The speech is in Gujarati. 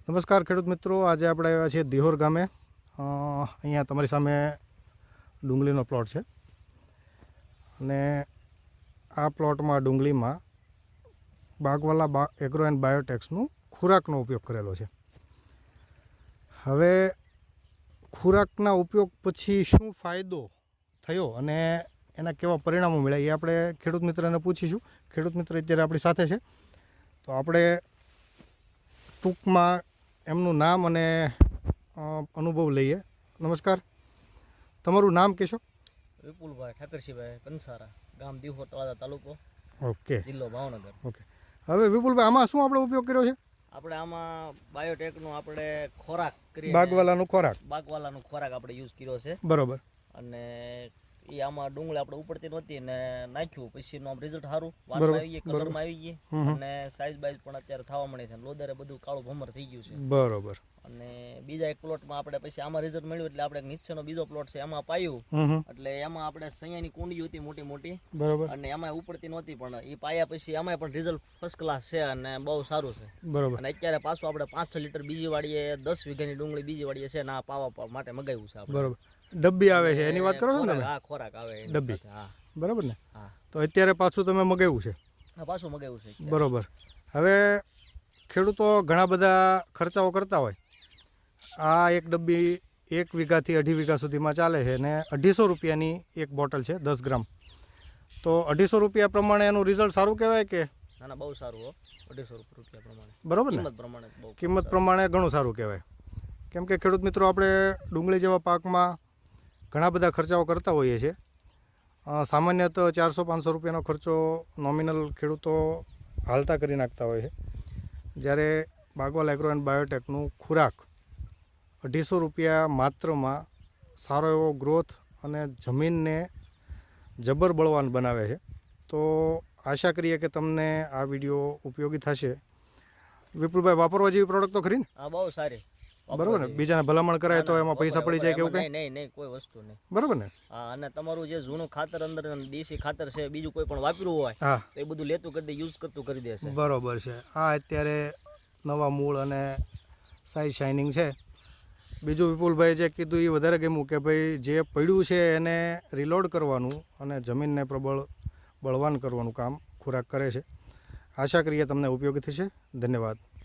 નમસ્કાર ખેડૂત મિત્રો, આજે આપણે આવ્યા છીએ દિહોર ગામે. અહીંયા તમારી સામે ડુંગળીનો પ્લોટ છે અને આ પ્લોટમાં ડુંગળીમાં બાગવાલા એગ્રો એન્ડ બાયોટેક્સનું ખોરાકનો ઉપયોગ કરેલો છે. હવે ખોરાકના ઉપયોગ પછી શું ફાયદો થયો અને એના કેવા પરિણામો મળ્યા એ આપણે ખેડૂત મિત્રને પૂછીશું. ખેડૂત મિત્ર અત્યારે આપણી સાથે છે, તો આપણે ટૂંકમાં એમનું નામ અને અનુભવ લઈએ. નમસ્કાર, તમારું નામ કહેશો? વિપુલભાઈ ઠાકરસિંહભાઈ કંસારા, ગામ દિહોર, તળાજા તાલુકો, ઓકે, જિલ્લો ભાવનગર. ઓકે. હવે વિપુલભાઈ, આમાં શું આપણે ઉપયોગ કર્યો છે? આપણે આમાં બાયોટેકનો આપણે ખોરાક કરીએ, બાગવાલાનું ખોરાક આપણે યુઝ કર્યો છે. બરોબર. અને એ આમાં ડુંગળી આપણે ઉપડતી નહોતી ને નાખ્યું, પછી આમ રિઝલ્ટ સારું, વાનમાં આવી ગઈ, કલરમાં આવી ગઈ અને સાઈઝ બાઈઝ પણ અત્યારે થવા મળે છે. લોદરે બધું કાળું ભમર થઈ ગયું છે. બરોબર. અને બીજા એક પ્લોટમાં આપણે પછી આમાં રિઝલ્ટ મળ્યું એટલે આપણે નીચેનો બીજો પ્લોટ છે એમાં પાયું, એટલે એમાં આપણે સૈયાની કુંડી હતી મોટી મોટી, બરોબર, અને એમાં ઉપડતી નહોતી, પણ એ પાયા પછી એમાં પણ રિઝલ્ટ ફર્સ્ટ ક્લાસ છે અને બહુ સારું છે. બરોબર. અને અત્યારે પાછું આપણે 5-6 લીટર બીજી વાડીએ 10 વીઘાની ડુંગળી બીજી વાડીએ છે ના પાવા માટે મગાવ્યું છે આપણે. બરોબર. ડબ્બી આવે છે એની વાત કરો છો ને તમે? હા, ખોરાક આવે ડબ્બી. હા, બરાબર ને? હા. તો અત્યારે પાછું તમે મગાવ્યું છે? હા, પાછું મગાવ્યું છે. બરોબર. હવે ખેડૂતો ઘણા બધા ખર્ચાઓ કરતા હોય. આ એક ડબ્બી 1 વીઘાથી 2.5 વીઘા સુધીમાં ચાલે છે અને 250 રૂપિયાની એક બોટલ છે, 10 ગ્રામ. તો 250 રૂપિયા પ્રમાણે એનું રિઝલ્ટ સારું કહેવાય કે? ના, બહુ સારું હો, 250 રૂપિયા પ્રમાણે. બરોબર ને? કિંમત પ્રમાણે ઘણું સારું કહેવાય. કેમ કે ખેડૂત મિત્રો, આપણે ડુંગળી જેવા પાકમાં ઘણા બધા ખર્ચાઓ કરતા હોઈએ છીએ. સામાન્ય તો 400-500 રૂપિયાનો ખર્ચો નોમિનલ ખેડૂતો હાલતા કરી નાખતા હોય છે. જ્યારે બાગવાલા એગ્રો એન્ડ બાયોટેકનું ખોરાક 250 રૂપિયા માત્રમાં સારો એવો ગ્રોથ અને જમીનને જબર બળવાન બનાવે છે. તો આશા કરીએ કે તમને આ વિડીયો ઉપયોગી થશે. વિપુલભાઈ, વાપરવા જેવી પ્રોડક્ટ તો ખરી ને? હા, બહુ સારી. બરોબર ને? બીજાને ભલામણ કરાય તો એમાં પૈસા પડી જાય કે એવું કંઈ? નહીં, કોઈ વસ્તુ નહીં. બરોબર ને? હા, અને તમારું જે જૂનું ખાતર અંદર દેશી ખાતર છે, બીજું કોઈ પણ વાપર્યું હોય, હા, તો એ બધું લેતું કરી દે, યુઝ કરતું કરી દેશે. બરોબર છે. આ અત્યારે નવા મૂળ અને સાઈઝ શાઇનિંગ છે. બીજું વિપુલભાઈ જે કીધું એ વધારે ગમ્યું કે ભાઈ જે પડ્યું છે એને રિલોડ કરવાનું અને જમીનને બળવાન કરવાનું કામ ખોરાક કરે છે. આશા કરીએ તમને ઉપયોગી થશે. ધન્યવાદ.